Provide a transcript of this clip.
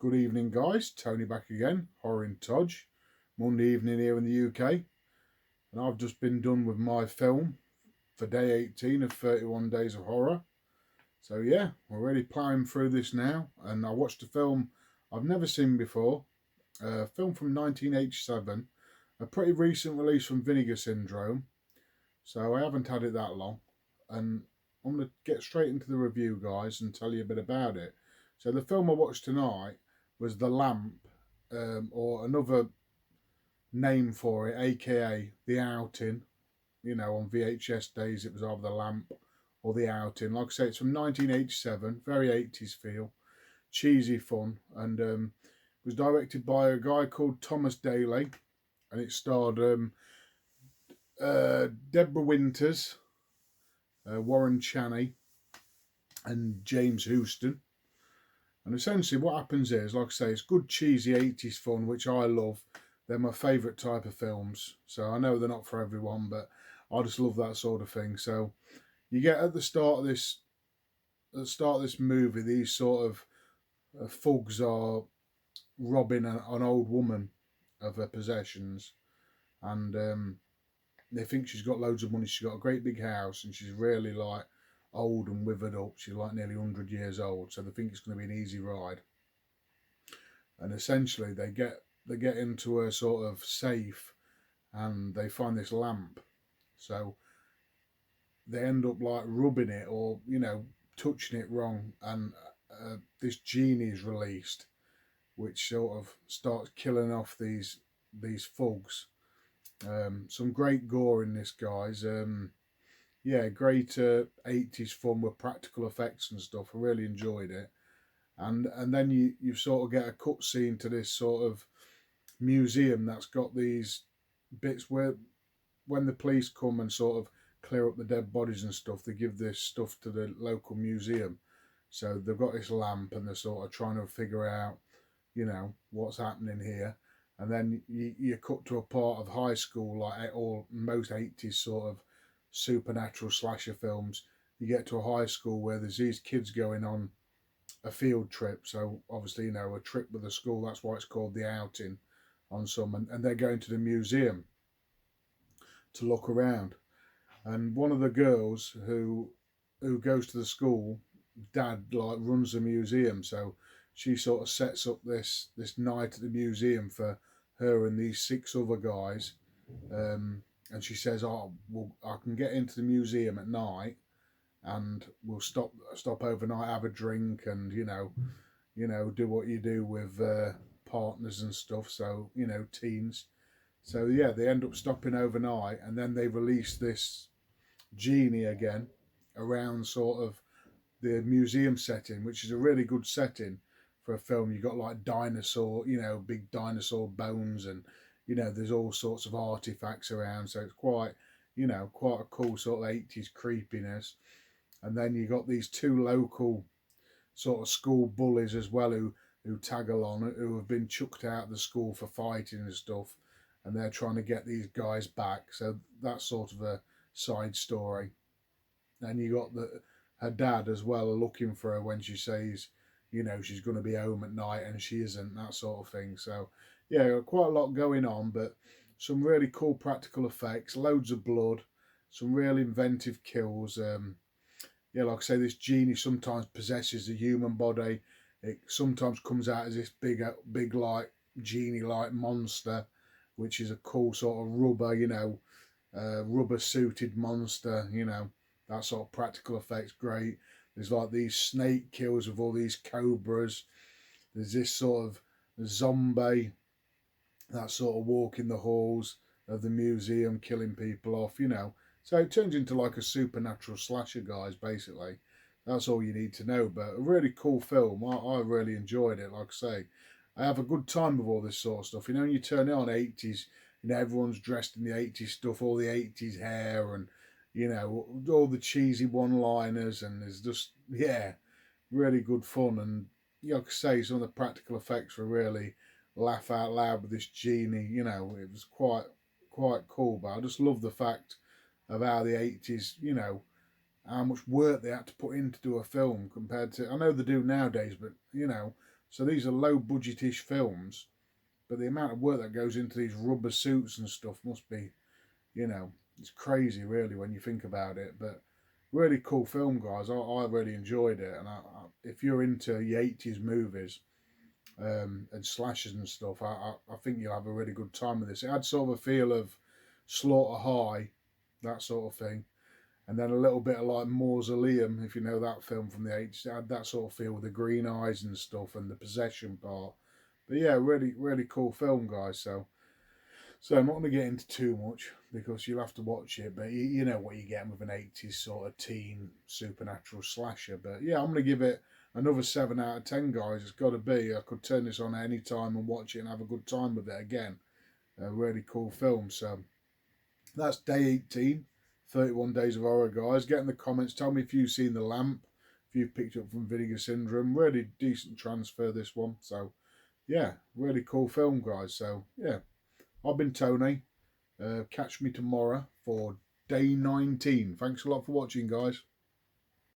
Good evening, guys. Tony back again, Horror in Todge. Monday evening here in the UK, and I've just been done with my film for day 18 of 31 Days of Horror. So, yeah, we're really ploughing through this now, and I watched a film I've never seen before, a film from 1987, a pretty recent release from Vinegar Syndrome, so I haven't had it that long, and I'm going to get straight into the review, guys, and tell you a bit about it. So, the film I watched tonight was The Lamp, or another name for it, aka The Outing. On VHS days it was either The Lamp or The Outing. Like I say, it's from 1987, very 80s feel, cheesy fun, and was directed by a guy called Thomas Daly, and it starred Deborah Winters, Warren Chaney, and James Houston. And essentially what happens is, like I say, it's good cheesy 80s fun, which I love. They're my favourite type of films. So I know they're not for everyone, but I just love that sort of thing. So you get at the start of this movie, these sort of thugs are robbing an old woman of her possessions, and they think she's got loads of money. She's got a great big house, and she's really like old and withered up. She's like nearly 100 years old, so they think it's going to be an easy ride. And essentially, they get into a sort of safe, and they find this lamp. So they end up like rubbing it or touching it wrong, and this genie is released, which sort of starts killing off these thugs. Some great gore in this, guys. Great 80s fun with practical effects and stuff. I really enjoyed it. And then you sort of get a cut scene to this sort of museum that's got these bits where when the police come and sort of clear up the dead bodies and stuff, they give this stuff to the local museum. So they've got this lamp and they're sort of trying to figure out, what's happening here. And then you cut to a part of high school, like all most 80s sort of supernatural slasher films. You get to a high school where there's these kids going on a field trip. So obviously, a trip with the school, that's why it's called The Outing on some. And they're going to the museum to look around. And one of the girls who goes to the school, dad like runs the museum. So she sort of sets up this night at the museum for her and these 6 other guys, and she says, "Oh, well, I can get into the museum at night, and we'll stop overnight, have a drink, and do what you do with partners and stuff. So teens. So yeah, they end up stopping overnight, and then they release this genie again around sort of the museum setting, which is a really good setting for a film. You got like dinosaur, big dinosaur bones, and there's all sorts of artifacts around. So it's quite a cool sort of 80s creepiness. And then you got these 2 local sort of school bullies as well who tag along, who have been chucked out of the school for fighting and stuff, and they're trying to get these guys back. So that's sort of a side story. And you got her dad as well looking for her when she says, she's going to be home at night and she isn't, that sort of thing. So yeah, quite a lot going on, but some really cool practical effects, loads of blood, some real inventive kills. Like I say, this genie sometimes possesses the human body. It sometimes comes out as this big like genie-like monster, which is a cool sort of rubber suited monster. That sort of practical effects, great. There's like these snake kills with all these cobras. There's this sort of zombie that sort of walking the halls of the museum, killing people off. So it turns into like a supernatural slasher, guys, basically. That's all you need to know. But a really cool film. I really enjoyed it, like I say. I have a good time with all this sort of stuff. When you turn it on 80s, everyone's dressed in the 80s stuff, all the 80s hair and, all the cheesy one-liners, and there's just, really good fun. And, like I say, some of the practical effects were really laugh out loud with this genie. It was quite cool. But I just love the fact of how the 80s, how much work they had to put in to do a film compared to, I know they do nowadays, but So these are low budgetish films, but the amount of work that goes into these rubber suits and stuff must be, you know, it's crazy really when you think about it. But really cool film, guys. I really enjoyed it, and if you're into the 80s movies and slashers and stuff, I think you'll have a really good time with this. It had sort of a feel of Slaughter High, that sort of thing, and then a little bit of like Mausoleum, if you know that film from the 80s. It had that sort of feel with the green eyes and stuff and the possession part. But yeah, really, really cool film, guys. So I'm not going to get into too much because you'll have to watch it, but you know what you're getting with an 80s sort of teen supernatural slasher. But yeah, I'm going to give it another 7 out of 10, guys. It's got to be. I could turn this on at any time and watch it and have a good time with it again. A really cool film. So that's day 18, 31 Days of Horror, guys. Get in the comments. Tell me if you've seen The Lamp, if you've picked up from Vinegar Syndrome. Really decent transfer, this one. So yeah, really cool film, guys. So yeah. I've been Tony. Catch me tomorrow for day 19. Thanks a lot for watching, guys.